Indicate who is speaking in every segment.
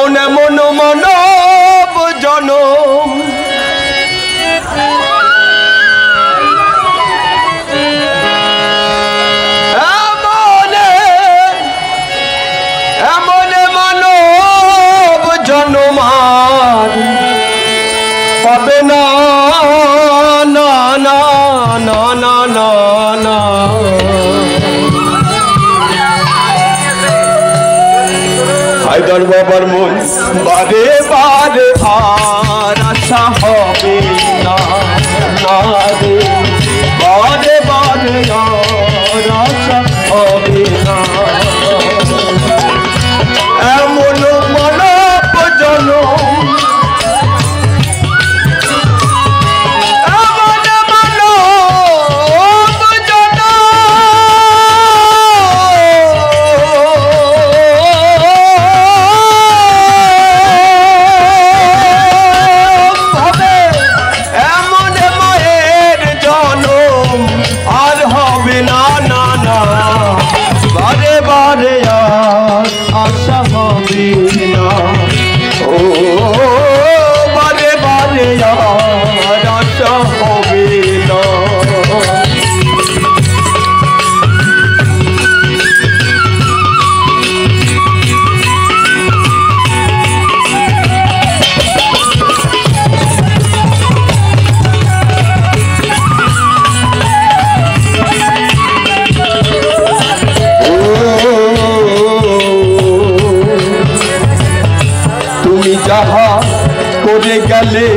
Speaker 1: এমন এমন মানব জনম এমন মানব জনমার পাবে না না না না না না না হায়দার বাবার মন বারে বারে আর আশা হবে না না রে বারে বারে আর আশা হবে না এমন মানব জনম যাহা করে গেলে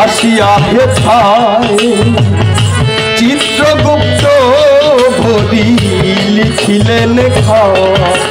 Speaker 1: আসিয়া হেথায় চিত্রগুপ্ত ভরি লিখিলেন খাতায়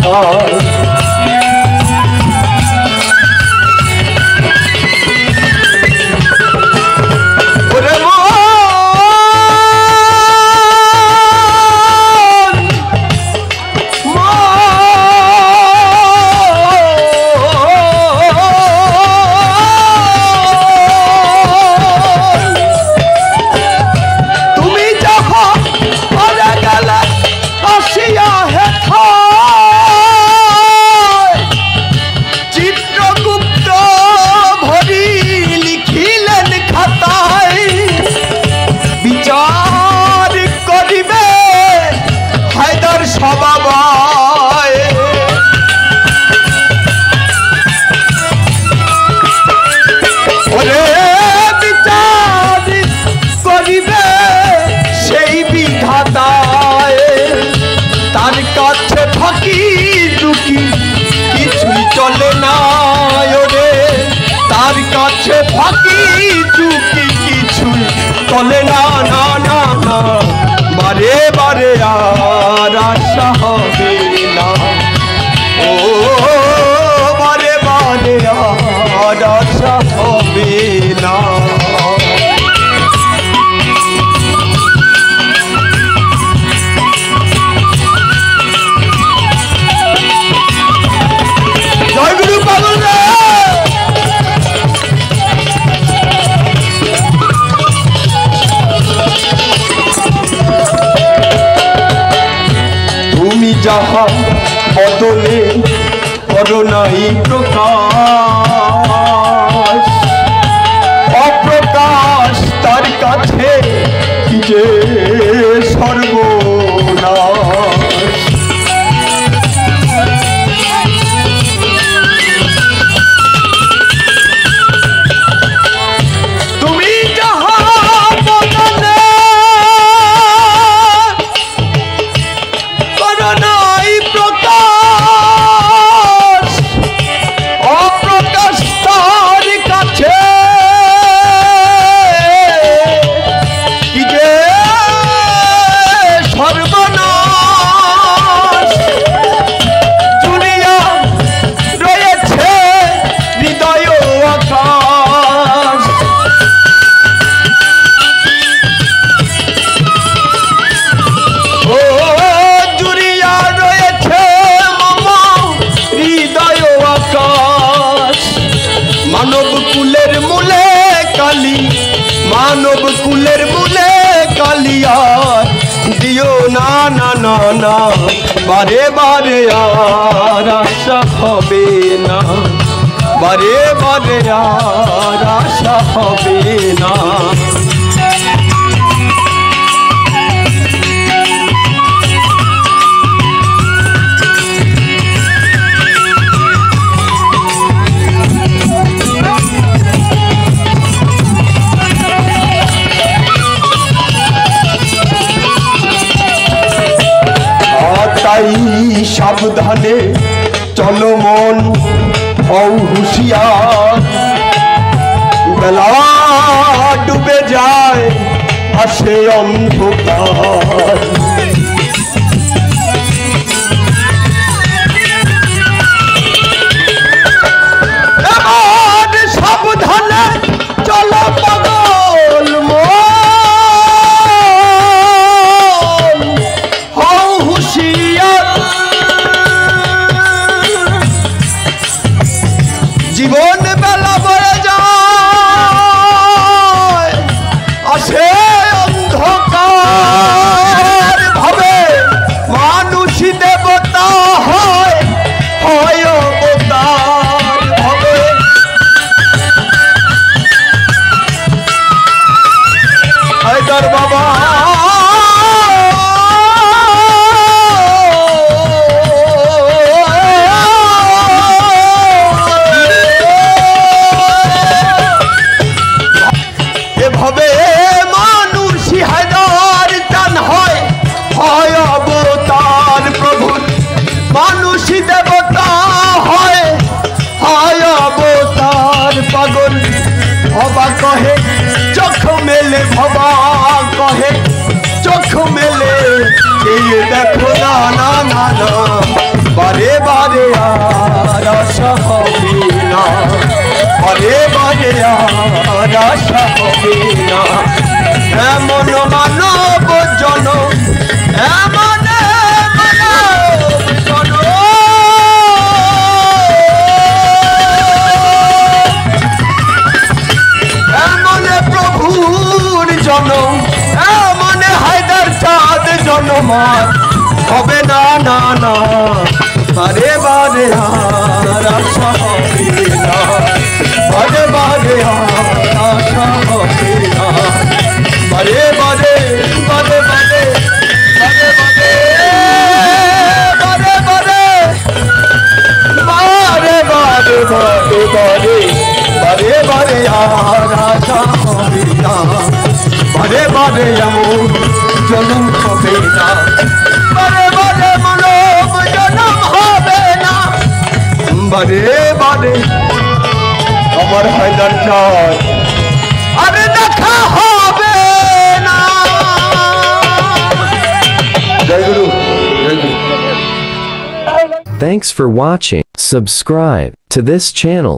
Speaker 1: চলে না রে তার কাছে ফাঁকি চুকি কিছুই চলে না না না না বারে বারে আর আশা হবে না ও বারে বারে আর আশা হবে না যাহা বদলে করোনাই প্রকাশ অপ্রকাশ তার কাছে কি যে সর্বনাশ তুমি যাহা বদলে মানব কুলের মূলে কালিয়া দিও না না না না বারে বারে আর আশা হবে না বারে বারে আর আশা হবে না। তাই সাবধানে চলো মন হও হুঁশিয়ার, বেলা ডুবে যায় আসে অন্ধকার। এবার সাবধানে চলো পাগল মন হও হুঁশিয়ার, জীবন বেলা বয়ে যায় আসে অন্ধকার। ভাবে মানুষই দেবতা হয় হয় অবতার। ভাবে হায়দার বাবা এভাবে মানুষই হায়দার চান হয় হয় অবতার প্রভুর, মানুষই দেবতা হয় হয় অবতার। পাগল ভবা কহে চোখ মেলে, ভবা কহে চোখ মেলে, এই দেখো না না না না, বারে বারে আর আশা হবে না, বারে বারে আর আশা হবে না। এমন মানব জন, এমন মানব জন, এমন প্রভুর জন, এমন হায়দার চাঁদ জনমার হবে না না না, বারে বারে আর আশা হবে না, বারে বারে আর আশা হবে না, বারে বারে বারে বারে বারে বারে বারে বারে বারে বারে বারে বারে বারে আর আশা হবে না, বারে বারে এমন জনম হবে না, বারে বারে মানব জনম হবে না, বারে বারে আমার হায়দার চাঁদ আরে দেখা হবে না। জয় গুরু, জয় গুরু।
Speaker 2: Thanks for watching. Subscribe to this channel